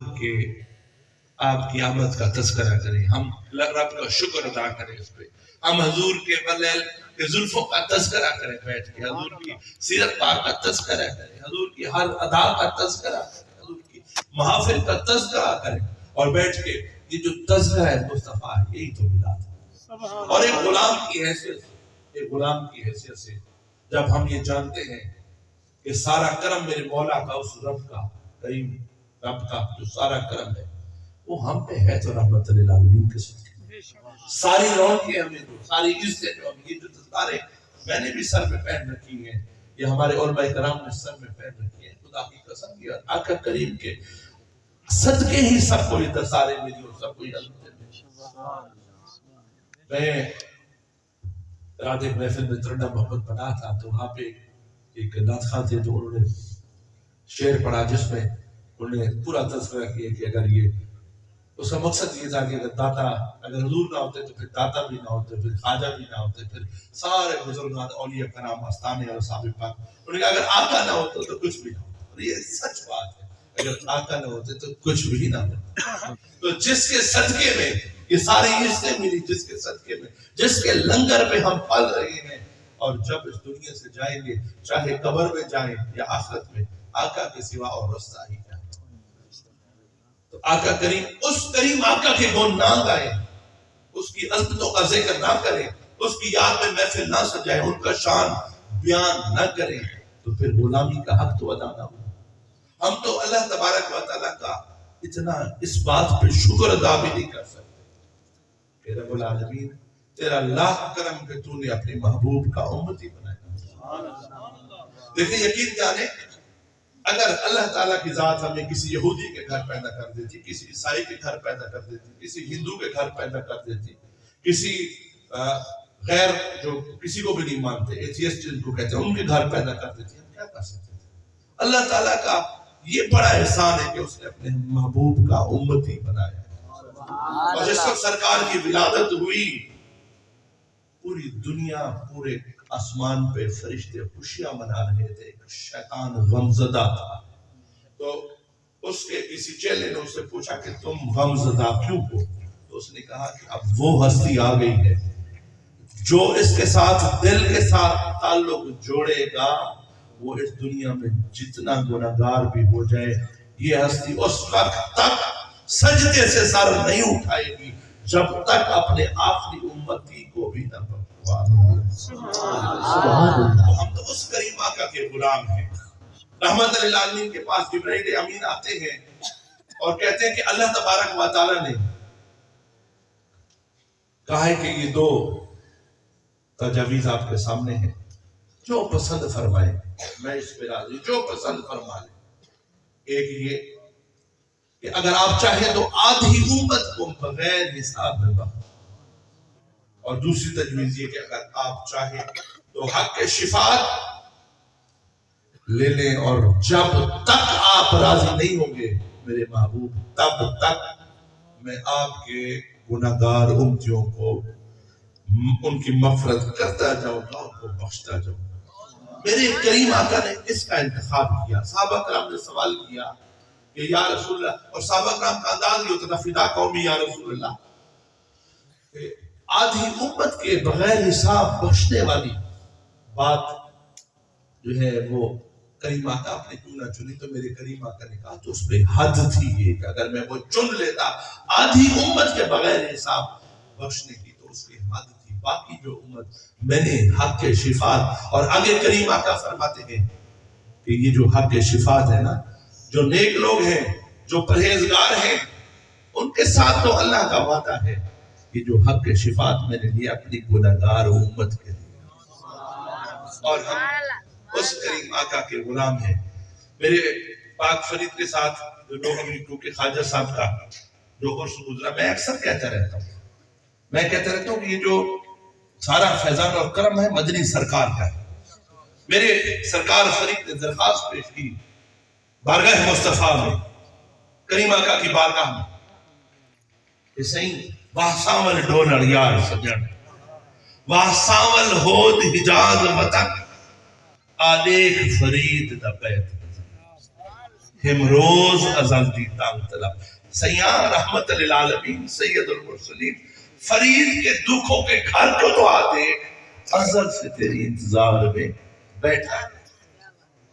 کہ آپ کی آمد کا تذکرہ کریں، ہم رب کا شکر ادا کریں اس پہ، ہم حضور کے ولیل کے زلفوں کا تذکرہ کریں بیٹھ کے، حضور کی سیرت پاک کا تذکرہ کریں، حضور کی ہر ادا کا تذکرہ کریں، حضور کی محافل کا تذکرہ کریں، اور بیٹھ کے یہ جو تذکرہ ہے مصطفیٰ ہے، یہی تو میلاد ہے۔ اور ایک غلام کی حیثیت سے جب ہم یہ جانتے ہیں کہ سارا کرم میرے مولا کا، اس رب کا، کریم رب کا جو سارا کرم ہے وہ ہم پہ ہے، تو رحمت للعالمین کے ساتھ ساری رونقیں ہمیں دو، ساری عزتیں جو ہم، یہ جو دستاریں میں نے بھی سر میں پہن رکھی ہیں، یہ ہمارے علماء کرام نے سر میں پہن رکھی ہیں، خدا کی قسم کی آقا کریم کے صدقے ہی سب کو یہ دستاریں ملی اور سب کو یہ علمتیں ملی۔ میں رات ایک محفل میں ترنڈا محمد بنا تھا، تو وہاں پہ ایک نعت خواں تھے جو انہوں نے شعر پڑھا جس میں انہوں نے پورا تذکرہ کیا کہ اگر یہ، اس کا مقصد یہ تھا کہ اگر داتا، اگر حضور نہ ہوتے تو پھر داتا بھی نہ ہوتے، پھر خواجہ بھی نہ ہوتے، پھر سارے بزرگان اولیاء کرام آستانے اور صحابہ پاک، انہوں نے کہا اگر آقا نہ ہوتا تو کچھ بھی نہ ہوتا، اور یہ سچ بات ہے، اگر آقا نہ ہوتے تو کچھ بھی نہ ہوتا۔ تو جس کے صدقے میں یہ ساری عزتیں ملی، جس کے صدقے میں، جس کے لنگر پہ ہم پل رہے ہیں، اور جب اس دنیا سے جائیں گے، چاہے قبر میں جائیں یا آخرت میں، آقا کے سوا اور رستہ ہی کیا۔ تو آقا کریم، اس کریم آقا کے گن نہ گائیں، اس کی عظمتوں کا ذکر نہ کریں، اس کی یاد میں محفل نہ سجائیں، ان کا شان بیان نہ کریں، تو پھر غلامی کا حق تو ادا نہ ہو۔ ہم تو اللہ تبارک و تعالیٰ کا اتنا اس بات پہ شکر ادا بھی نہیں کر سکتے کہ رب العالمین تیرا لاکھ کرم کہ تو نے اپنے محبوب کا امتی بنایا۔ دیکھیں، یقین جانے، اگر اللہ تعالیٰ کی ذات ہمیں کسی یہودی کے گھر پیدا کر دیتی، کسی عیسائی کے گھر پیدا کر دیتی، کسی ہندو کے گھر پیدا کر دیتی، کسی غیر جو کسی کو بھی نہیں مانتے، ایتھیسٹ جن کو کہتے ہیں، ان کے گھر پیدا کر دیتی، ہم کیا کر سکتے تھے؟ اللہ تعالیٰ کا یہ بڑا احسان ہے کہ اس نے اپنے محبوب کا امتی بنایا۔ اور جس وقت سرکار کی ولادت ہوئی، پوری دنیا، پورے آسمان پہ فرشتے خوشیاں منا رہے تھے، شیطان غمزدہ تھا۔ تو اس کے کسی چیلے نے اس سے پوچھا کہ تم غمزدہ کیوں ہو؟ تو اس نے کہا کہ اب وہ ہستی آ گئی ہے جو اس کے ساتھ دل کے ساتھ تعلق جوڑے گا، وہ اس دنیا میں جتنا گناہگار بھی ہو جائے، یہ ہستی اس وقت تک سجدے سے سر نہیں اٹھائے گی جب تک اپنے آخری امتی کو بھی نہ ہم تو اس کریم آقا کے غلام ہیں۔ رحمت للعالمین کے پاس جبرائیل امین آتے ہیں اور کہتے ہیں کہ اللہ تبارک و تعالیٰ نے کہا ہے کہ یہ دو تجاویز آپ کے سامنے ہیں، جو پسند فرمائے میں اس پہ راضی، جو پسند فرما لے۔ ایک یہ کہ اگر آپ چاہیں تو آدھی امت کو بغیر حساب میں بخشیں، اور دوسری تجویز یہ کہ اگر آپ چاہیں تو حق شفاعت لے لیں، اور جب تک آپ راضی نہیں ہوں گے میرے محبوب، تب تک میں آپ کے گناہگار امتیوں کو ان کی مغفرت کرتا جاؤں گا، ان کو بخشتا جاؤں گا۔ میرے کریم آقا نے اس کا انتخاب کیا۔ صحابہ کرام نے سوال کیا کہ یا رسول اللہ، اور صحابہ کرام کا انداز یہ ہوتا تھا، فدا قومی یا رسول اللہ، کہ آدھی امت کے بغیر حساب بخشنے والی بات جو ہے وہ کریم آقا آپ نے کیوں نہ چنی؟ تو میرے کریم آقا نے کہا تو اس پہ حد تھی یہ کہ اگر میں وہ چن لیتا آدھی امت کے بغیر حساب بخشنے کی، تو اس کی حد تھی، باقی جو امت میں نے حق شفاعت، اور آگے کریم آقا فرماتے ہیں کہ یہ جو حق شفاعت ہے نا، جو نیک لوگ ہیں، جو پرہیزگار ہیں، ان کے ساتھ تو اللہ کا وعدہ ہے کہ جو حق شفاعت میں نے لیا اپنی گناہگار امت کے لیے، اور ہم اس کریم آقا کے غلام ہیں۔ میرے پاک فرید کے ساتھ جو لوگ ابھی کیونکہ خواجہ صاحب کا جو عرص گزرا، میں اکثر کہتا رہتا ہوں کہ یہ جو سارا فیضان اور کرم ہے مدنی سرکار کا ہے۔ میرے سرکار فرید نے درخواست پیش کی بارگاہ مصطفیٰ میں، کریم آقا کی بارگاہ میں، کہ سہیں واہ ساول ڈولر یار سجن، واہ ساول ہود حجاز وطن، آلیخ فرید دا بیت ہمروز ازل دی تانگ طلب سیاں رحمت للعالمین سید المرسلین فرید کے دکھوں کے گھر کو تو آتے ازل سے تیری انتظار میں بیٹھا ہے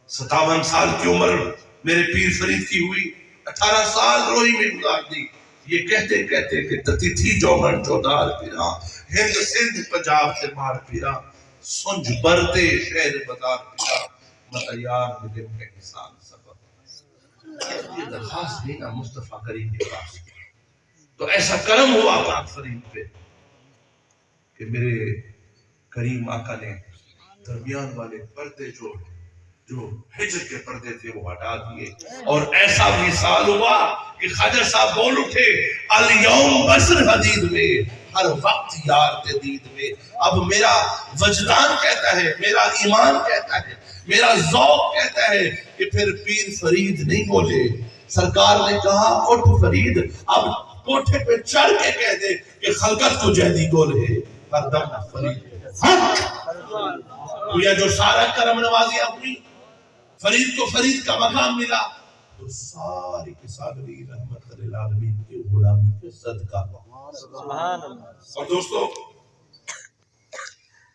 57 سال کی عمر میرے پیر فرید کی ہوئی 18 سال روئی میں گزار دی یہ کہتے کہتے کہ تتی تھی جوہر چودار پیرا ہند سندھ پنجاب سے مار پیرا سنج برتے شہر بازار پیرا مطیار ملم کے انسان سبب یہ درخواست دینا مصطفیٰ کریم کے پاس تو ایسا کرم ہوا پاک فرید پہ کہ میرے کریم آقا نے درمیان والے پردے جو ہجر کے پردے تھے وہ ہٹا دیے اور ایسا بھی سال ہوا کہ خواجہ صاحب بول اٹھے الیوم بصر حدید میں ہر وقت یار تدید میں اب میرا وجدان کہتا ہے میرا ایمان کہتا ہے میرا ذوق کہتا ہے کہ پھر پیر فرید نہیں بولے سرکار نے کہا اٹھ فرید اب کوٹھے پہ چڑھ کے کہہ دے کہ خلقت کو جہدی گول ہے ہر دم فرید گویا جو سارا کرم نوازیاں ہوئی فرید کو فرید کا مقام ملا تو ساری کی ساری رحمت للعالمین کے غلامی کے صدقہ اور دوستو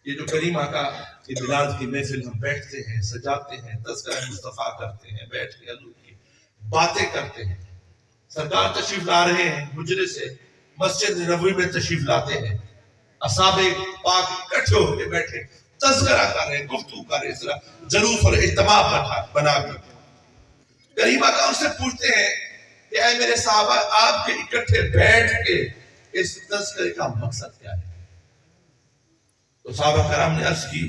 یہ جو کریم آقا کی میلاد کی محفل ہم بیٹھتے ہیں سجاتے ہیں تذکرہ مصطفیٰ کرتے ہیں بیٹھ کے حضور کی باتیں کرتے ہیں سرکار تشریف لا رہے ہیں حجرے سے مسجد نبوی میں تشریف لاتے ہیں اصحاب پاک اکٹھے ہو کے بیٹھے تذکرہ کر رہے ہیں گفتگو کر رہے ہیں جلوس اور اہتمام بنا کر کریم آقا ان سے پوچھتے ہیں کہ اے میرے صحابہ آپ کے اکٹھے بیٹھ کے اس تذکرے کا مقصد کیا ہے تو صحابہ کرام نے عرض کی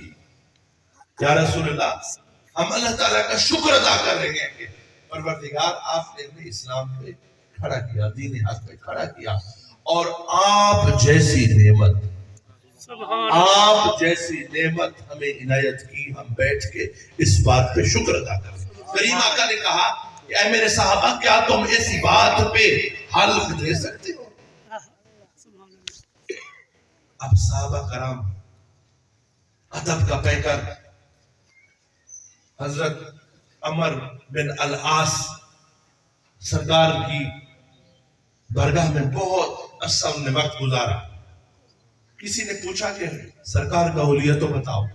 یا رسول اللہ ہم اللہ تعالیٰ کا شکر ادا کر رہے ہیں کہ پروردگار آپ نے ہمیں اسلام پہ کھڑا کیا دین حق پہ کھڑا کیا اور آپ جیسی نعمت ہمیں عنایت کی ہم بیٹھ کے اس بات پہ شکر ادا کریں کریم آقا نے کہا کہ اے میرے صحابہ کیا تم اس بات پہ حلف دے سکتے ہو اب صحابہ کرام ادب کا پیکر حضرت عمر بن العاص سرکار کی برگاہ میں بہت عرصہ انہوں نے وقت گزارا کسی نے پوچھا کہ سرکار کا حلیہ تو بتاؤ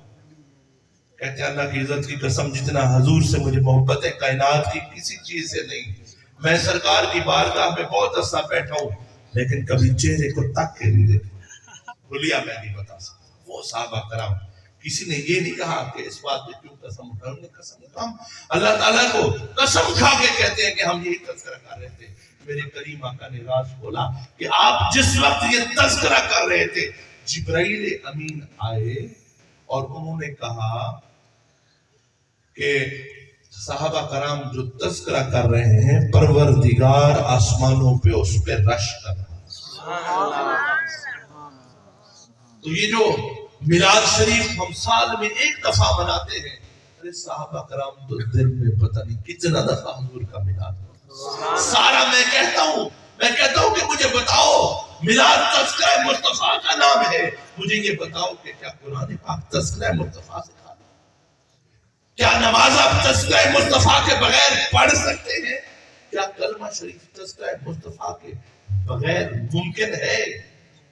کہتے ہیں اللہ کی عزت کی قسم جتنا حضور سے مجھے محبت ہے کائنات کی کسی چیز سے نہیں میں سرکار کی بارگاہ میں بہت عرصہ بیٹھا ہوں لیکن کبھی چہرے کو تک کے نہیں دیکھا حلیہ میں نہیں بتا سکتا وہ صحابہ کرام کسی نے یہ نہیں کہا کہ اس بات میں کیوں قسم اٹھا ہم نے قسم اٹھا اللہ تعالیٰ کو قسم کھا کے کہتے ہیں کہ ہم یہی تذکرہ کر رہے تھے میرے کریم آقا نے راز بولا کہ آپ جس وقت یہ تذکرہ کر رہے تھے جبرائیل امین آئے اور انہوں نے کہا کہ صحابہ کرام جو تذکرہ کر رہے ہیں پروردگار آسمانوں پہ اس پہ رش کر رہا تو یہ جو میلاد شریف ہم سال میں ایک دفعہ مناتے ہیں ارے صحابہ کرام تو دل میں پتہ نہیں کتنا دفعہ حضور کا میلاد سارا میں کہتا ہوں کہ مجھے بتاؤ میلاد تذکرہ مصطفیٰ کا نام ہے مجھے یہ بتاؤ کہ کیا قرآن پاک تذکرہ مصطفیٰ سے کھا کیا نماز آپ تذکرہ مصطفیٰ کے بغیر پڑھ سکتے ہیں کیا کلمہ شریف تذکرہ مصطفیٰ کے بغیر ممکن ہے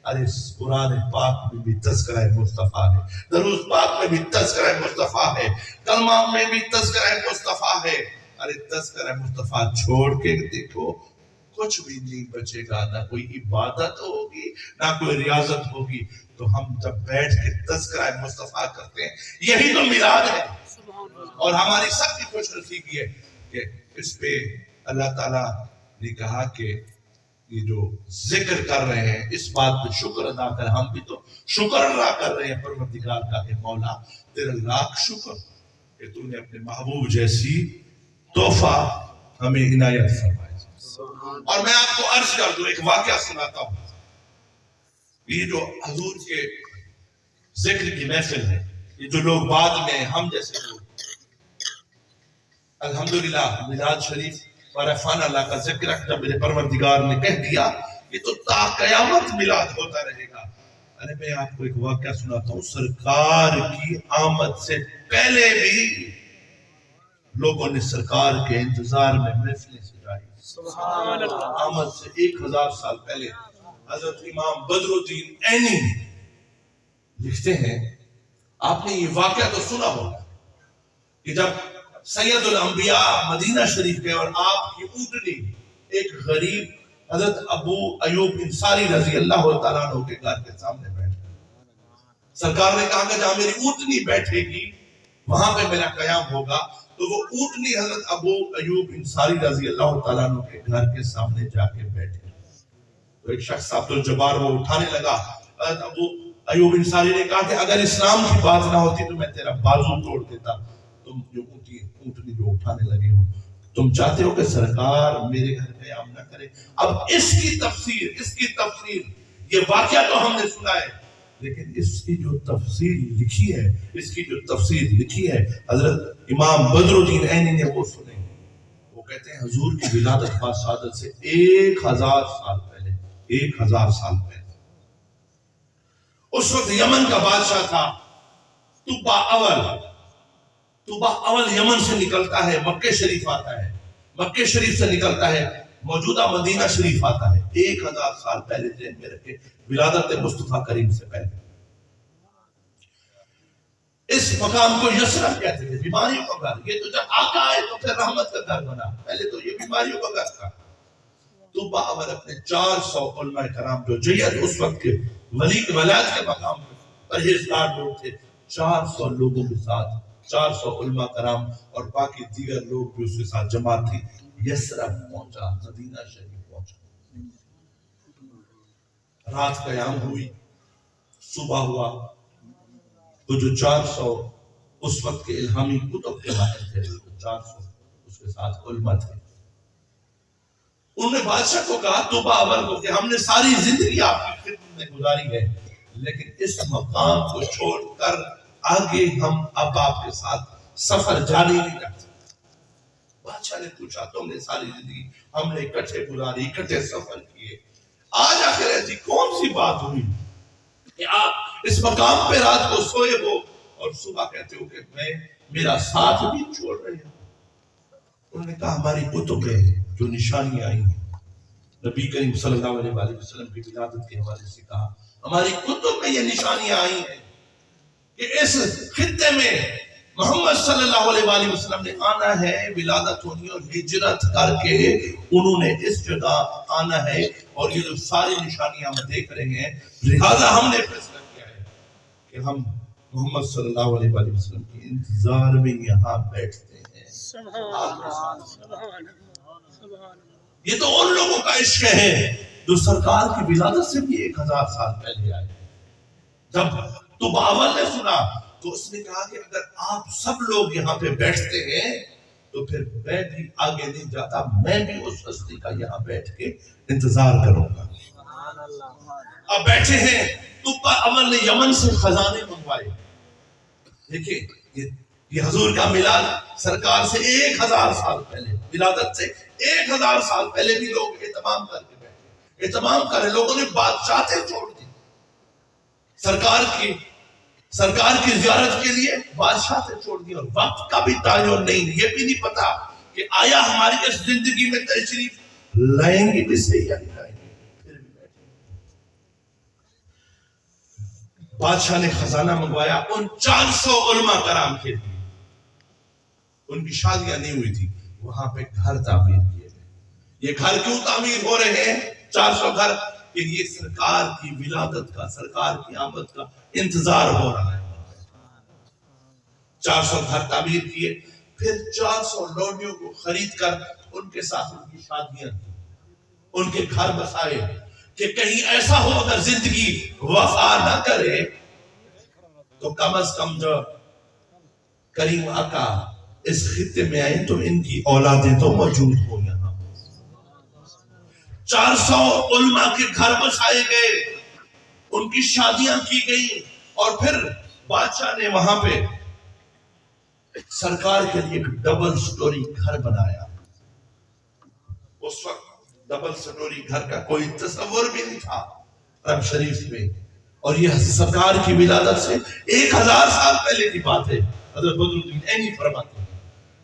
ارے قرآن پاک میں بھی تذکرہ مصطفیٰ ہے درود پاک میں بھی تذکرہ مصطفیٰ ہے کلمہ میں بھی تذکرہ مصطفیٰ ہے ارے تذکرہ مصطفیٰ چھوڑ کے دیکھو کچھ بھی نہیں بچے گا نہ کوئی عبادت ہوگی نہ کوئی ریاضت ہوگی تو ہم جب بیٹھ کے تذکرہ مصطفیٰ کرتے ہیں یہی تو میلاد ہے اور ہماری سب کی خوش نصیبی ہے کہ اس پہ اللہ تعالیٰ نے کہا کہ یہ جو ذکر کر رہے ہیں اس بات پہ شکر ادا کر ہم بھی تو شکر ادا کر رہے ہیں پروردگار کا کہ مولا تیرا لاکھ شکر کہ تو نے اپنے محبوب جیسی تحفہ ہمیں عنایت فرمائی اور میں آپ کو عرض کر دوں ایک واقعہ سناتا ہوں یہ جو حضور کے ذکر کی محفل ہے یہ جو لوگ بعد میں ہم جیسے لوگ الحمدللہ میلاد شریف عرفان اللہ کا ذکر جب میرے پروردگار نے کہہ دیا یہ تو تا قیامت میلاد ہوتا رہے گا ارے میں آپ کو ایک واقعہ سناتا ہوں سرکار کی آمد سے پہلے بھی لوگوں نے سرکار کے انتظار میں محفلیں سجائی. سبحان اللہ. آمد سے 1000 سال پہلے حضرت امام بدر الدین عینی لکھتے ہیں، آپ نے یہ واقعہ تو سنا ہوگا کہ جب سید الانبیاء مدینہ شریف گئے اور آپ کی اونٹنی ایک غریب حضرت ابو ایوب انصاری رضی اللہ تعالیٰ عنہ کے گھر کے سامنے بیٹھ گئے. سرکار نے کہا کہ جہاں میری اونٹنی بیٹھے گی وہاں پہ میرا قیام ہوگا. تو وہ اونٹنی حضرت ابو ایوب انصاری رضی اللہ تعالیٰ عنہ کے گھر کے سامنے جا کے بیٹھے. تو ایک شخص عبد الجبار وہ اٹھانے لگا. حضرت ابو ایوب انصاری نے کہا کہ اگر اسلام کی بات نہ ہوتی تو میں تیرا بازو توڑ دیتا. تم جو اونٹنی جو اٹھانے لگے ہو، تم چاہتے ہو کہ سرکار میرے گھر قیام نہ کرے. اب اس کی تفسیر یہ واقعہ تو ہم نے سنا ہے، لیکن اس کی جو تفسیر لکھی ہے حضرت امام بدر الدین عینی نے، وہ سنے. وہ کہتے ہیں حضور کی ولادت با سعادت سے 1000 سال پہلے اس وقت یمن کا بادشاہ تھا طوبا اول یمن سے نکلتا ہے، مکہ شریف آتا ہے، مکہ شریف سے نکلتا ہے، موجودہ مدینہ شریف آتا ہے. 1000 سال پہلے ذہن میں رکھے، ولادت مصطفیٰ کریم سے پہلے. اس مقام کو یسرب کہتے تھے، بیماریوں کا گھر. یہ تو جب آقا آئے تو پھر رحمت کا گھر بنا، پہلے تو یہ بیماریوں کا گھر تھا. طوبا اول اپنے 400 علماء کرام جو جید اس وقت کے ولایت کے مقام پر پرہیزگار لوگ تھے، 400 لوگوں کے ساتھ 400 علماء کرام اور باقی دیگر لوگ بھی اس کے ساتھ جماعت تھی، یسرب پہنچا، مدینہ شریف پہنچا. رات قیام ہوئی، صبح ہوا. وہ جو 400 اس وقت کے الہامی کتب کے ماہر تھے، 400 اس کے ساتھ علماء تھے. انہوں نے بادشاہ کو کہا، طوبا اول کو، کہ ہم نے ساری زندگی آپ کی خدمت میں گزاری ہے، لیکن اس مقام کو چھوڑ کر آگے ہم اب آپ کے ساتھ سفر جاری نہیں رکھ سکتے. بادشاہ نے پوچھا، تم نے ساری زندگی ہم نے اکٹھے گزاری، اکٹھے سفر کیے، آج آخر ایسی کون سی بات ہوئی کہ آپ اس مقام پہ رات کو سوئے ہو اور صبح کہتے ہو کہ میں میرا ساتھ بھی چھوڑ رہے ہیں؟ انہوں نے کہا، ہماری کتب میں جو نشانیاں آئی ہیں، نبی کریم صلی اللہ علیہ وآلہ وسلم کی ولادت کے حوالے سے کہا، ہماری کتب میں یہ نشانیاں آئی ہیں کہ اس خطے میں محمد صلی اللہ علیہ وآلہ وسلم نے آنا ہے، ولادت ہونی اور ہجرت کر کے انہوں نے اس جگہ آنا ہے. اور یہ جو ساری نشانیاں ہم دیکھ رہے ہیں، لہذا ہم نے فیصلہ کیا ہے کہ ہم محمد صلی اللہ علیہ وآلہ وسلم کے انتظار میں یہاں بیٹھتے ہیں. یہ تو ان لوگوں کا عشق ہے جو سرکار کی ولادت سے بھی 1000 سال پہلے آئے. جب طوبا اول نے سنا تو اس نے کہا کہ اگر آپ سب لوگ یہاں پہ بیٹھتے ہیں تو پھر میں بھی آگے نہیں جاتا، میں بھی اس ہستی کا یہاں بیٹھ کے انتظار کروں گا. اب بیٹھے ہیں، طوبا اول نے یمن سے خزانے منگوائے. دیکھیں یہ حضور کا میلاد سرکار سے 1000 سال پہلے، ولادت سے 1000 سال پہلے بھی لوگ اہتمام کر کے بیٹھے، اہتمام کرے. لوگوں نے بادشاہتیں چھوڑ دی سرکار کی زیارت کے لیے، بادشاہتیں چھوڑ دی، اور وقت کا بھی تعین نہیں، یہ بھی نہیں پتا کہ آیا ہماری اس زندگی میں تشریف لائیں گے بھی صحیح یا نہیں لائیں گے. پھر بھی بیٹھے. بادشاہ نے خزانہ منگوایا ان 400 علماء کرام کے لیے. ان کی شادیاں نہیں ہوئی تھی، وہاں پہ گھر تعمیر کیے گئے. یہ گھر کیوں تعمیر ہو رہے ہیں 400 گھر؟ کہ یہ سرکار کی ولادت کا، سرکار کی آمد کا انتظار ہو رہا ہے. 400 گھر تعمیر کیے، پھر 400 لونڈیوں کو خرید کر ان کے ساتھ ان کی شادیاں کی، ان کے گھر بسائے کہ کہیں ایسا ہو اگر زندگی وفا نہ کرے تو کم از کم جو کریم آقا اس خطے میں آئے تو ان کی اولادیں تو موجود ہو. یہاں 400 علماء کے گھر بسائے گئے، ان کی شادیاں کی گئی، اور پھر بادشاہ نے وہاں پہ سرکار کے لیے ڈبل سٹوری گھر بنایا. اس وقت ڈبل سٹوری گھر کا کوئی تصور بھی نہیں تھا عرب شریف میں، اور یہ سرکار کی ولادت سے 1000 سال پہلے کی بات ہے. حضرت بدر الدین عینی فرماتے ہیں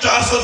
400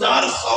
400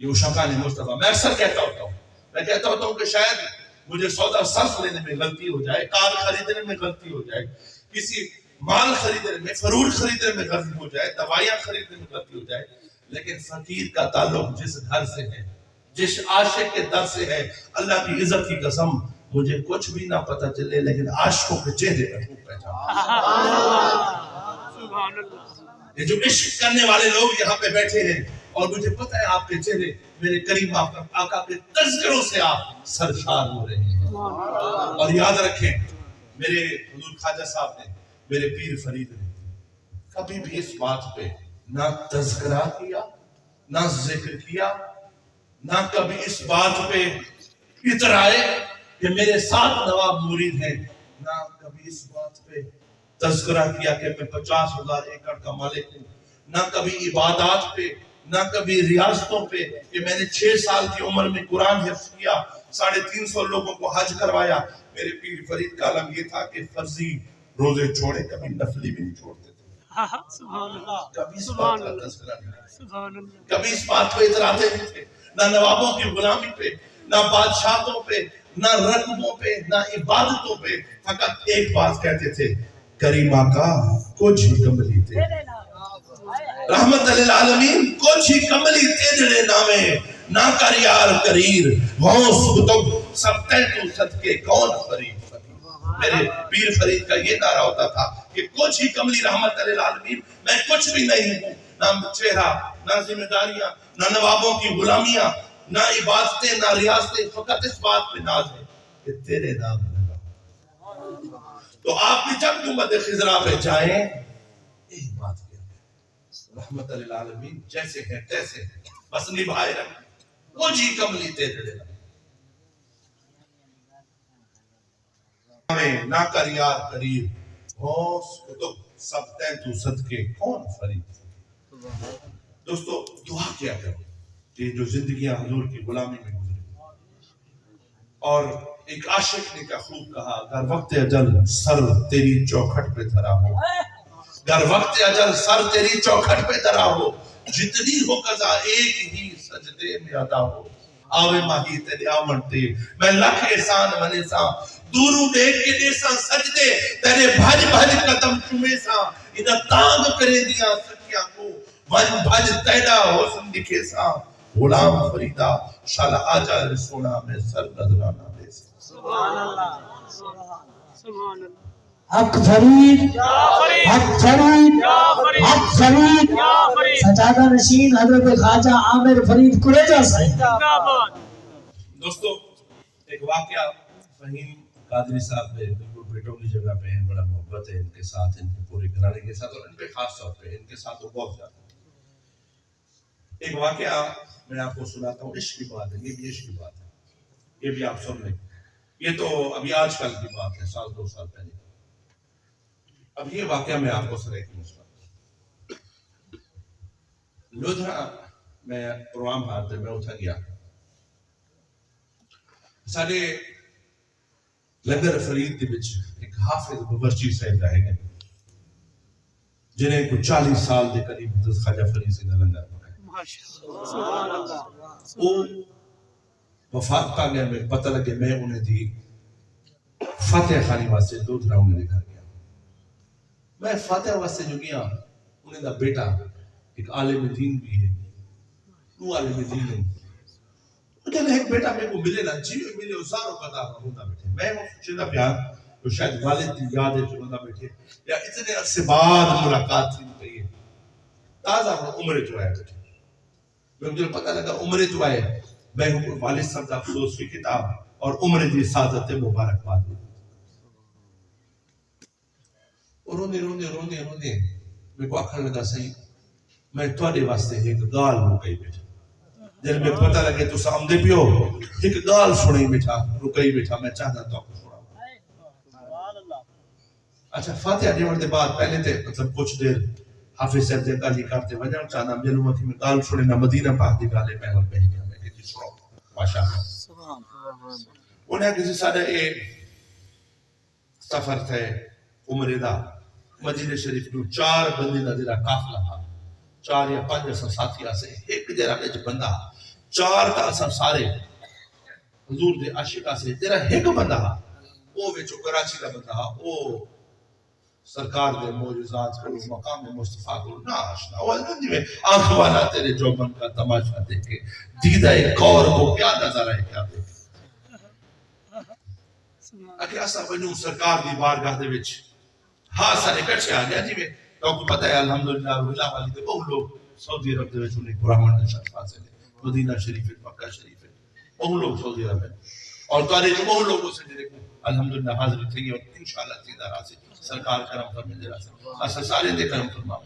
یہ اشاقان مصطفیٰ. میں اکثر کہتا ہوتا ہوں کہ شاید مجھے سودا صرف لینے میں غلطی ہو جائے, کار خریدنے میں غلطی ہو جائے, کسی مال خریدنے میں, فرور خریدنے میں غلطی ہو جائے, دوائیاں خریدنے میں غلطی ہو جائے, لیکن فقیر کا تعلق جس گھر سے ہے, جس عاشق کے در سے ہے, اللہ کی عزت کی قسم مجھے کچھ بھی نہ پتہ چلے لیکن عاشقوں کے چہرے پر خوب پہچان. یہ جو عشق کرنے والے لوگ یہاں پہ بیٹھے ہیں اور مجھے پتہ ہے آپ کے چہرے میرے کریم آقا کے تذکروں سے آپ سرشار ہو رہے ہیں. اور یاد رکھیں میرے حضور خواجہ صاحب نے, میرے پیر فرید نے کبھی بھی اس بات پہ نہ تذکرہ کیا, نہ ذکر کیا, نہ کبھی اس بات پہ اترائے کہ میرے 7 نواب مرید ہیں, نہ کبھی اس بات پہ تذکرہ کیا کہ میں 50,000 ایکڑ کا مالک ہوں, نہ کبھی عبادات پہ, نہ کبھی ریاستوں پہ کہ میں نے 6 سال کی عمر میں قرآن حفظ کیا, 350 لوگوں کو حج کروایا. میرے پیر فرید کا عالم یہ تھا کہ فرضی روزے چھوڑے, کبھی نفلی بھی نہیں چھوڑتے تھے. کبھی اس بات کا تذکرہ نہیں, کبھی اس بات پہ اتراتے نہیں تھے, نہ نوابوں کی غلامی پہ, نہ بادشاہتوں پہ, نہ رقبوں پہ, نہ عبادتوں پہ. فقط ایک بات کہتے تھے, کریم آقا کچھ ہی کملی تھے, رحمت للعالمین کچھ ہی کملی تیرے نامے, نہ کر یار کریر غوث کتب سب تے تو صدقے کون فرید. میرے پیر فرید کا یہ نعرہ ہوتا تھا کہ کچھ ہی کملی رحمت للعالمین, میں کچھ بھی نہیں ہوں, نہ چہرہ, نہ ذمہ داریاں, نہ نوابوں کی غلامیاں, نہ عبادتیں, نہ ریاستیں, فقط اس بات پہ ناز ہے کہ تیرے نام لگا. تو آپ بھی جب گنبد خضرا پہ جائیں ایک بات کیا, رحمت للعالمین جیسے ہیں تیسے ہیں, بس نبھائے رکھ, کچھ ہی کملی تیرے نام. نہ کر یار کریر غوث کتب سب تے تو صدقے کون فرید. دوستو دعا کیا کرو کہ جو زندگیاں حضور کی غلامی میں گزری. اور ایک عاشق نے کیا خوب کہا, گر وقت اجل سر تیری چوکھٹ پہ دھرا ہو, گر وقت اجل سر تیری چوکھٹ پہ دھرا ہو, جتنی ہو قضا ایک ہی سجدے میں ادا ہو. آوے ماہی تیرے آمنتے میں لکھ احسان منے سا, دورو دیکھ کے دیسا سجدے تیرے بھج بھج قدم چومے سا, انہا تانگ کرے دیا سکیاں کو بھج بھج تیڑا حسن دکھے سا. غلام فریدہ شالا آجا رسونا میں سر نظرانہ دے سا. سبحان اللہ, سبحان اللہ. حق فرید, حق فرید, حق فرید, سجادہ نشین حضرت خواجہ عامر فرید قریجہ سے. دوستو ایک واقعہ فہیم قادری صاحب نے بالکل بیٹوں کی جگہ پہ ہیں, بڑا محبت ہے ان کے ساتھ, ان کے پورے گھرانے کے ساتھ, اور ان پہ خاص طور پہ ان کے ساتھ تو بہت زیادہ. ایک واقعہ میں آپ کو سناتا ہوں, عشق کی بات ہے, یہ بھی عشق کی بات ہے, یہ بھی آپ سن لیں. یہ تو ابھی آج کل کی بات ہے, 1-2 سال پہلے. اب یہ واقعہ میں آپ کو سنے کی مسئلہ. لودھرا میں پروگرام ہاتھ میں اٹھا گیا, سارے لنگر فرید کے بچ ایک حافظ بورچی صاحب رہے گئے جنہیں کو 40 سال دے قریب خواجہ فرید سے لنگر پکائے. وہ وفات پا گیا, میں پتہ لگے میں انہیں دی فاتح خانی واسطے لودھرا انہیں دکھا گیا. میں فاتح واسطے جو گیا, انہیں دا بیٹا ایک عالم دین بھی ہے, وہ عالم دین ہے. کہنے ایک بیٹا میں کو ملے نا, جی ملے ہزاروں قطع ہوتا بیٹھے. میں وہ سوچنا پیار تو شاید والد کی یاد ہے جو بندہ بیٹھے, یا اتنے عرصے بعد ملاقات تھی کہیے, تازہ عمر جو آئے بیٹھے. میں مجھے پتہ لگا عمر جو آئے, میں والد صاحب کا افسوس کی کتاب اور عمر دی سعادت مبارک باد. اور روندے میں کو آکھر لگا صحیح, میں توڑے واسطے ایک گال رکئی بیٹھا. جن میں پتہ لگے تو سامنے پیو ایک گال سنیں بیٹھا, رکئی بیٹھا. میں چاہتا تو آپ کو سنا. اچھا فاتحہ دیوڑ دے بعد پہلے تے مطلب کچھ دیر حافظ صاحب دے گالی کرتے وجہ چاہنا جنوں کہ میں گال سنے نہ مدینہ پاک دی گالے پہل پہل گیا. میں کہتی سنو ماشاءاللہ. انہیں کسی سارے سفر تھے عمرے دا, مدینہ شریف کو 4 بندے دا جڑا قافلہ تھا, 4 یا 5 ساتھی آسے, ایک جرا وچ بندہ چار تا اساں سارے حضور دے عاشقاں سے تیرا ایک بندہ او وچوں کراچی دا بندہ او سرکار دے معجزات کو مقام مصطفیٰ کو نہ آشنا وہ نہیں میں آنکھ والا تیرے جوبن کا تماشا دیکھے دیدہ کور کو کیا نظر ہے کیا دیکھے اگر ایسا بنیوں سرکار دی بارگاہ دے وچ ہاں سارے کٹھے آ گیا جی میں تو آپ کو پتہ ہے الحمدللہ رولا والی دے بہت لوگ سعودی عرب دے وچ انہیں قرآن نشر فاصل ہے مدینہ شریف ہے مکہ شریف ہے بہت لوگ سعودی عرب ہے اور تاریخ جو بہت لوگوں سے دیکھو الحمدللہ حاضر تھے اور انشاءاللہ تیدہ راسی سرکار کرم فرمے دے راسی ایسا سارے دے کرم فرما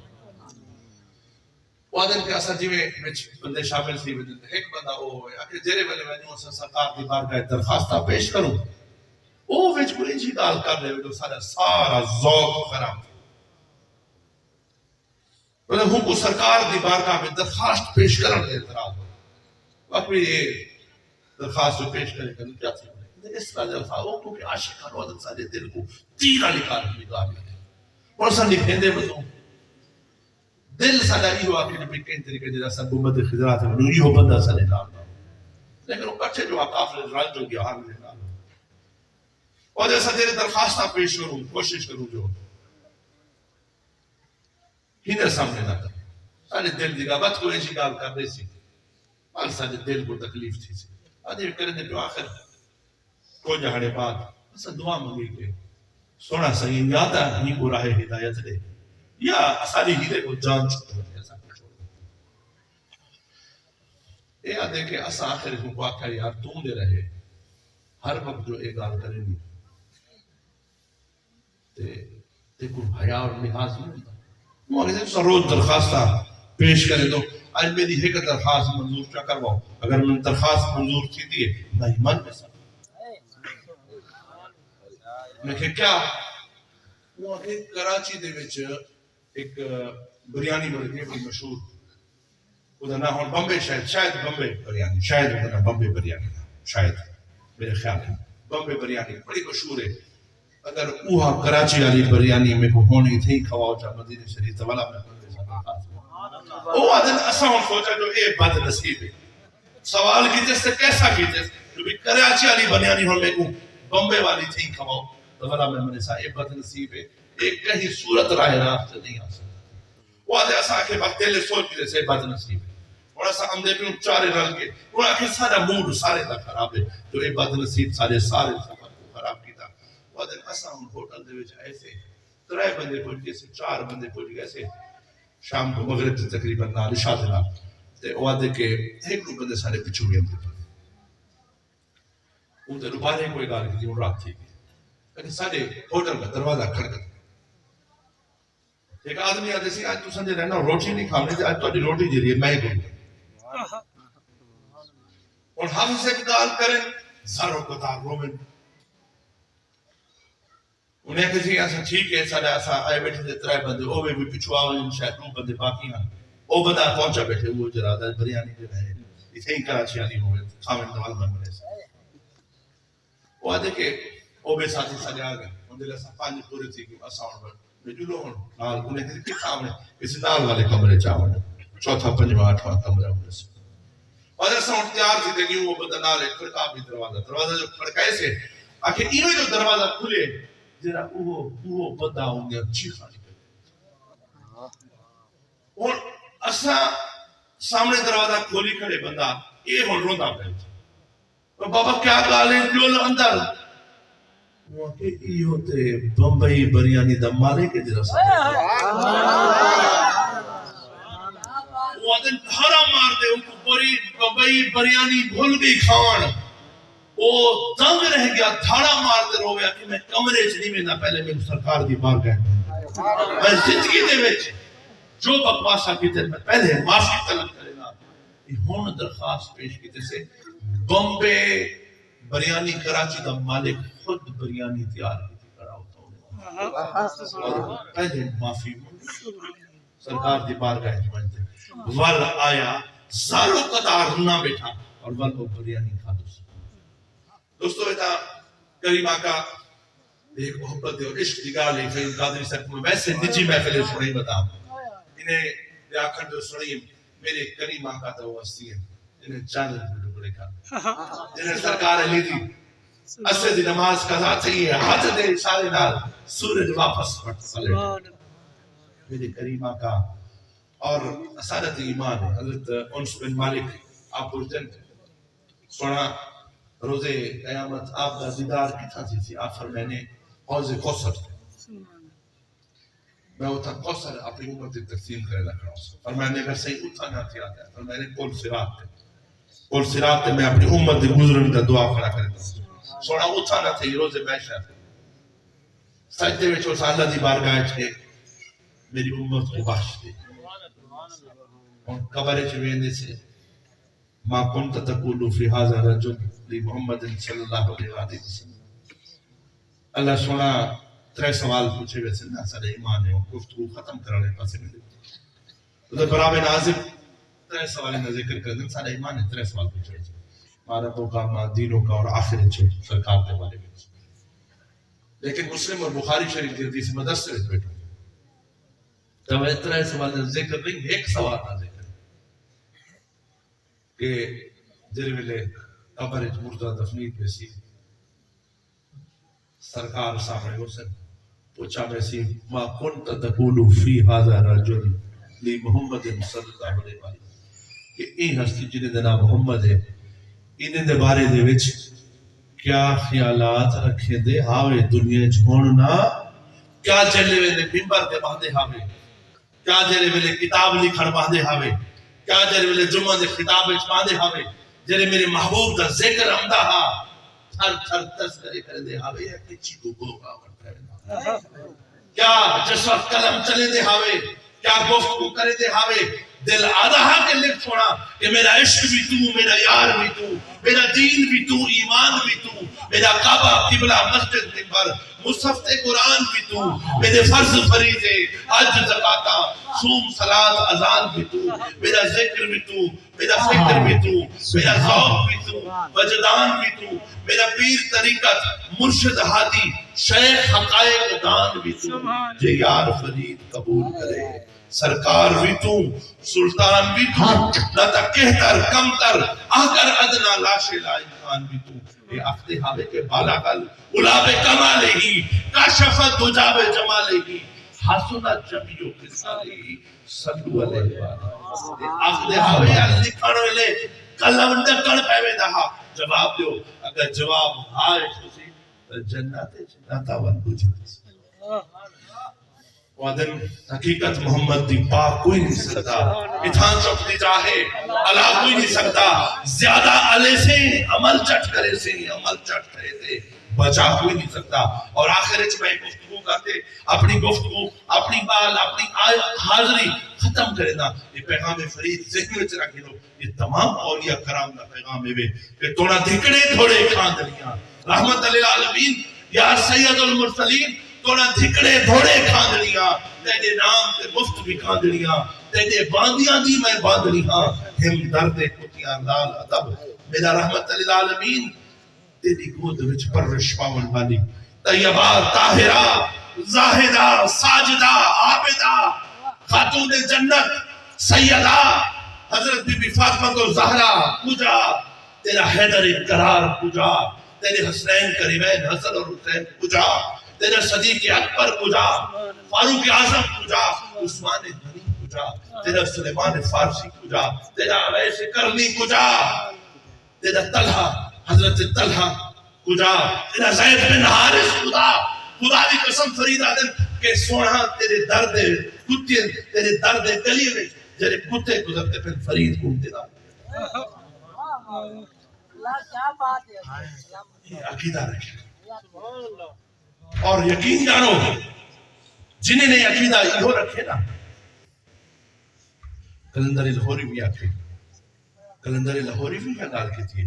وعدن کے اثر جی میں بندے شامل تھی ایک بندہ وہ ہوئے کہ جیرے والے میں نے سرکار دی بارگاہ درخواستہ پیش کروں وہ وچ کوئی جی گال کر رہے جو سارا ذوق خراب بلے ہوں کو سرکار دی بارگاہ میں درخواست پیش کرنے دے اعتراض ہو وقت میں یہ درخواست پیش کرنے کا کیا تھی اس کا الفاظ وہ کیونکہ عاشقان وعدن سارے دل کو تیرہ لکھا رہی گاہ میں اور سا لکھیں بزوں دل ساڑا یہ ہوا کہ نبی کہیں طریقے جیسا سب امت خضرات ہے یہ ہو بندہ سا نکال لیکن وہ کچھے جو آقافل رنج ہو گیا حال نکال اور جیسا تیرے درخواستہ پیش کروں کوشش کروں جو ہیندر سامنے نہ کر سارے دل دیگا بات کو ایسی گال کر دے سی مال سارے دل کو تکلیف تھی سی آدھے کرنے جو آخر کو جہاڑے بعد اسا دعا مانگی کہ سونا سہی یادا ہی کو راہ ہدایت دے یا اسالی ہیرے کو جان چھوڑ دے ایسا کچھ ہو اے آدھے کہ اسا آخر کو آکھا یار تم دے رہے ہر وقت جو ایک گال کریں گی دیکھو حیاء اور لحاظ نہیں ہوتا مواقع سے روز درخواستہ پیش کرے تو آج میری ایک درخواست منظور کیا کرواؤ اگر میں درخواست منظور تھی دیئے میں ایمان میں سب میں کہ کیا وہ ایک کراچی دے وچ ایک بریانی بڑھتی ہے مشہور وہ نہ ہون بمبے شاید بمبے بریانی شاید وہ نہ بمبے بریانی شاید میرے خیال ہے بمبے بریانی بڑی مشہور ہے اگر اوہا کراچی والی بریانی میں کو ہونی تھی کھواؤ چاہ مدینہ شریف والا میں وہ آدھن اساں سوچا جو اے بد نصیب ہے سوال کیتے سے کیسا کیتے جو بھی کراچی والی بریانی ہون میں کو بمبے والی تھی کھواؤ والا میں نے سا اے بد نصیب ہے ایک کہیں صورت راہ راست نہیں آ سکتا وہ آدھے اساں کے وقت دل سوچ کیتے سے بد نصیب ہے اور اساں اندے پہ چارے رل کے وہ آکھے سارا موڈ سارے دا خراب ہے جو اے بد نصیب سارے سفر کو خراب کیتا وہ آدھے اساں ہوٹل دے وچ ایسے 3 بندے پہنچ گئے 4 بندے پہنچ گئے سے شام کو مغرب سے تقریباً نال عشاء دے نال تے وہ آدھے کہ ایک دو بندے سارے پچھو گئے ہم وہ تے دوبارہ کوئی گال کی وہ رات تھی لیکن سارے ہوٹل کا دروازہ کھڑکا ایک آدمی آدھے سی آج تو سنجھے رہنا روٹی نہیں کھانے تھے آج تو آدھی روٹی جی رہی ہے میں ہی کروں اور ہم سے گال کریں ساروں کو تار رومن انہیں کسی ایسا ٹھیک ہے سارے ایسا آئے بیٹھے تھے 3 بندے او بھی پچھو آوے شاید 2 بندے باقی ہیں او بندہ پہنچا بیٹھے وہ جرادہ بریانی جو رہے اسے ہی کراچی آلی ہوئے خامن دوال میں ملے سے وہ آدھے کہ او بے ساتھی سارے آگئے ان دل ایسا 5 پورے تھی کہ اساؤن بڑھ میں جو لوگوں نال انہیں کسی کی سامنے کسی نال والے کمرے چاہونے 4تھا 5واں 8واں کمرے ہونے سے اور ایسا اختیار تھی کہ وہ بندہ نال ایک کھڑکا بھی دروازہ جو کھڑکائے سے آخر انہوں جو دروازہ کھلے جرا وہ بندہ ہوں گے چیخا نکل اور اسا سامنے دروازہ کھولی کھڑے بندہ یہ ہون روندا پہ اور بابا کیا گالیں جو اندر وہ کہ یہ تے بمبئی بریانی دا مالک ہے جرا سا وہ دن دھارا مار دے ان کو بمبئی بریانی بھول گئی کھان وہ تنگ رہ گیا دھاڑا مار دے رو گیا کہ میں کمرے چنی میں نہ پہلے میں سرکار دی بار گئے میں زندگی دے وچ جو بکواسا کیتے میں پہلے معافی طلب کرے گا یہ ہون درخواست پیش کیتے سے بمبے بریانی کراچی دا مالک خود بریانی تیار کی کرا ہوتا ہوں اور پہلے معافی سرکار دی بار گئے جمعتے ول آیا سالوں قطار نہ بیٹھا اور ول کو بریانی کھا دو دوستو ایتا کریم آقا ایک محبت اور عشق نگاہ لے فہیم قادری صاحب میں ویسے نجی محفلیں سنیں بتا انہیں لیاکھن جو سنیں میرے کریم آقا تو واسطی ہے انہیں چاند ٹکڑے کا انہیں سرکار علی دی اسے دی نماز قضا چاہیے حج دے اشارے نال سورج واپس پلٹ میرے کریمہ کا اور اسادت ایمان ہے حضرت انس بن مالک آپ پوچھتے سونا روزے قیامت آپ کا دیدار کتھا سی آپ فرمائنے حوض کوثر میں اتھا کوثر اپنی امت تقسیم کرے لکھا ہوں فرمائنے اگر صحیح اتھا نہ تھی آتا ہے فرمائنے کل صراط تے میں اپنی امت گزرن کا دعا کھڑا کرتا ہوں سونا اتھا نہ تھی روزے محشر سجدے میں چوسا اللہ دی بارگاہ چھے میری امت کو بخش دے اور قبر چویندے سے ما کنت تقولو فی حاضر رجل لی محمد صلی اللہ علیہ وسلم اللہ سونا 3 سوال پوچھے ویسے نہ سارے ایمان ہے گفتگو ختم کرنے پاسے ملے تو براب ناظم 3 سوال میں ذکر کردن سارے ایمان ہے 3 سوال پوچھے ویسے مارتوں کا ما دینوں کا اور آخر چھے سرکار دے والے میں لیکن مسلم اور بخاری شریف کی حدیث مدرس سے بیٹھو تو میں 3 سوال میں ذکر نہیں ایک سوال نہ ذکر کہ جر ویلے قبر مردہ دفنی پیسی سرکار صاحب حسن پوچھا میں ما کنت تقولو فی حاضر رجل لی محمد صلی اللہ علیہ وسلم کہ این ہستی جنہیں دنا محمد ہے انہیں دے بارے دے وچ کیا خیالات رکھے دے ہاوے دنیا چھوڑنا کیا جلے ویلے ممبر دے باندے ہاوے کیا جلے ویلے کتاب لکھن باندے ہاوے کیا جلے ویلے جمعہ دے خطاب باندے ہاوے جلے میرے محبوب دا ذکر امدہ ہا تھر تھر تذکرے کر دے ہاوے یا کچھی کو گوگا کرنا کیا جس وقت قلم چلے دے ہاوے کیا گفتگو کرے دے ہاوے دل آدھا کہ لکھ چھوڑا کہ میرا عشق بھی تو میرا یار بھی تو میرا دین بھی تو ایمان بھی تو میرا کعبہ قبلہ مسجد منبر مصحف قرآن بھی تو میرے فرض فریضے حج زکاة صوم صلاۃ اذان بھی تو میرا ذکر بھی تو میرا فکر بھی تو میرا ذوق بھی تو وجدان بھی تو میرا پیر طریقت مرشد ہادی شیخ حقائق دان بھی تو جے یار فرید قبول کرے سرکار بھی تو سلطان بھی تو نہ تا کہتر کمتر آکر ادنا لاشے لا امکان بھی تو اے اختے حابے کے بالا کل غلاب کمالے ہی کاشفت دجاب جمالے ہی حسنہ جمیو کسالے ہی صلو علیہ وآلہ اختے حابے یا لکھن لے کلم ڈکن پیوے دہا جواب دیو اگر جواب آئے خوشی جنت وندو جنس وعدن حقیقت محمد دی پاک کوئی نہیں سکتا اتھان چکتی جاہے اللہ کوئی نہیں سکتا زیادہ علی سے عمل چٹ کرے سے عمل چٹ کرے تھے بچا کوئی نہیں سکتا اور آخر اچھ میں گفتگو کرتے اپنی گفتگو اپنی بال اپنی حاضری ختم کرے نا یہ پیغام فرید ذہن میں چرا کے لو یہ تمام اولیاء کرام کا پیغام ہے کہ توڑا دھکڑے تھوڑے کھاندلیاں رحمت للعالمین یا سید المرسلین توڑا دھکڑے دھوڑے کھاندڑیاں تیرے نام تے مفت بھی کھاندڑیاں تیرے باندیاں دی میں باندڑیاں ہم درد کتیاں لال ادب میرا رحمت للعالمین تیری گود وچ پرورش پاون والی طیبہ طاہرہ زاہدہ ساجدہ عابدہ خاتون جنت سیدہ حضرت بی بی فاطمہ الزہرا کجا تیرا حیدر قرار کجا تیرے حسنین کریمین حسن اور حسین کجا تیرا صدیق اکبر کجا فاروق اعظم کجا عثمان غنی کجا تیرا سلیمان فارسی کجا تیرا ویس کرنی کجا تیرا طلحہ حضرت طلحہ کجا تیرا زید بن حارث کجا خدا دی قسم فرید آدم کہ سونا تیرے درد کتے تیرے درد گلی میں جرے کتے گزرتے پھر فرید گھومتے دا یہ عقیدہ رکھے اور یقین جانو جنہیں نے عقیدہ یہ رکھے نا کلندر لاہوری بھی آکھے کلندر لاہوری بھی یہ گال کی تھی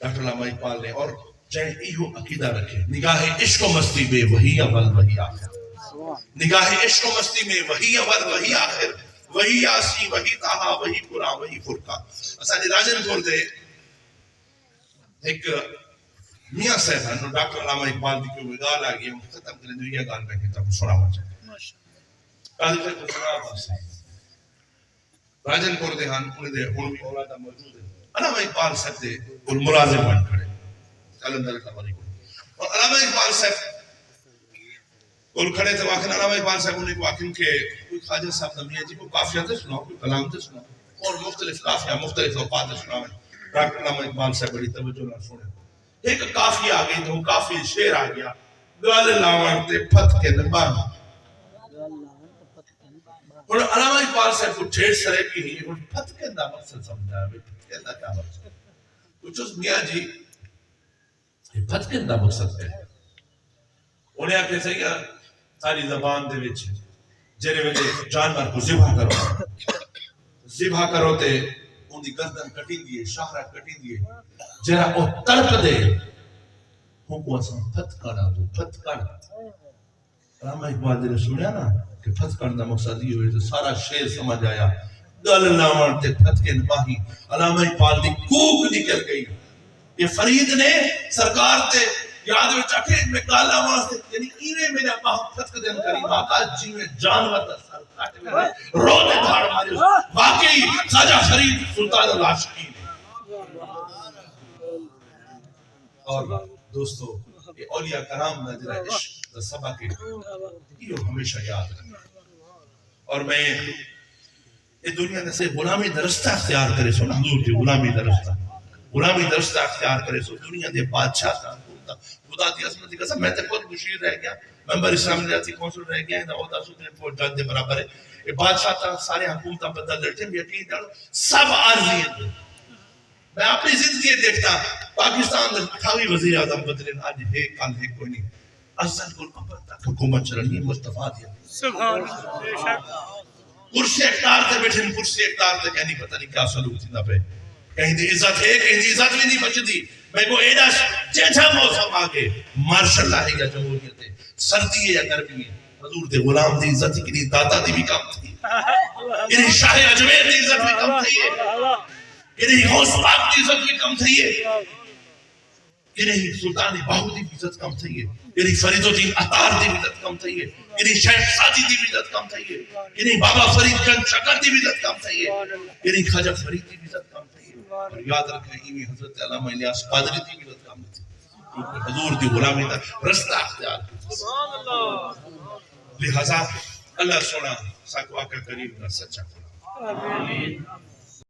ڈاکٹر علامہ اقبال نے اور چاہے یہ عقیدہ رکھے نگاہ عشق و مستی میں وہی اول وہی آخر نگاہ عشق و مستی میں وہی اول وہی آخر وہی آسی وہی تاہا وہی قرآن وہی فرقہ اسانی راجن کھول دے ایک میاں صاحب ہے ڈاکٹر علامہ اقبال دی کوئی گال آگئی ہے ختم کریں دو یہ گال میں کہتا ہوں سنا ہوا چاہے قاضی صاحب کو سنا ہوا سے راجن پور دے ہن انہیں دے ہن بھی اولادہ موجود ہے علامہ اقبال صاحب دے اور ملازم بن کھڑے کلندر قبری کو اور علامہ اقبال صاحب اور کھڑے تھے واقعی علامہ اقبال صاحب انہیں واقعی کہ کوئی خواجہ صاحب نمیہ جی کو کافیہ تے سناؤ کوئی کلام تے سناؤ اور مختلف کافیہ مختلف اوقات سناؤ ڈاکٹر علامہ اقبال صاحب بڑی توجہ نہ سنے ایک کافیہ آ گئی تو کافی شعر آ گیا گل لاون تے پھت کے نباہ اور علامہ اقبال صاحب کو ٹھیڑ سرے کی ہی اور پھت کے دا مقصد سمجھا ہے پھت کے دا کیا مقصد کچھ اس میاں جی پھت کے دا مقصد ہے انہیں آپ کہتے ہیں ساری زبان دے وچ جرے ویلے جانور کو ذبح کرو تے ان دی گردن کٹی دیے شاہرہ کٹی دیے جرا او تڑپ دے ہوں کو اساں پھت کڑا دو پھت کڑ علامہ اقبال نے سنیا نا کہ پھت کڑ دا مقصد یہ ہوئے تو سارا شعر سمجھ آیا گل لاون تے پھت کے نباہی علامہ اقبال دی کوک نکل گئی یہ فرید نے سرکار تے یاد میں چاکے میں کالا واسطے یعنی ایرے میرا محفظ کے دن کریم آقا جی میں جانور دا سر کاٹ میں رو دے دھاڑ ماری واقعی خواجہ فرید سلطان العاشقین اور دوستو یہ اولیاء کرام دا جرا عشق دا سبق یہ ہمیشہ یاد رکھنا اور میں یہ دنیا نے سے غلامی درستہ اختیار کرے سو حضور کی غلامی درستہ اختیار کرے سو دنیا دے بادشاہ کا خدا دی عظمت دی قسم میں تے خود مشیر رہ گیا ممبر اسلام ریاسی کونسل رہ گیا ہے عہدہ سپریم کورٹ جج دے برابر ہے یہ بادشاہ تا سارے حکومتاں بدل لڑتے ہیں یقین جانو سب عارضی ہیں میں اپنی زندگی دیکھتا پاکستان میں 28 وزیر اعظم بدلے آج ہے کل ہے کوئی نہیں ازل کل ابر تک حکومت چلنی ہے مصطفیٰ دیا سبحان اللہ کرسی اقتدار تے بیٹھے کرسی اقتدار تے کہنی پتہ نہیں کیا سلوک تھی نہ پہ کہیں دی عزت ہے کہیں دی عزت بھی نہیں بچتی میں کو ایڈا چیٹھا موسم آگے مارشل ہے یا جمہوریت ہے سردی ہے یا گرمی ہے حضور دے غلام دی عزت کی نہیں داتا دی بھی کم تھی یعنی شاہ اجمیر دی عزت بھی کم تھی یعنی غوث پاک دی عزت بھی کم تھی یعنی سلطان باہو دی عزت کم تھی یعنی فرید الدین عطار دی عزت کم تھی یعنی شیخ ساجی دی عزت کم تھی یعنی بابا فرید گنج شکر دی عزت کم تھی یعنی خواجہ فرید دی عزت کم تھی اور یاد رکھیں ایمی حضرت علامہ الیاس قادری دی عزت کم تھی حضور دی غلامی دا رستہ اختیار کی لہذا اللہ سونا ساکو آقا کریم کا سچا کھلا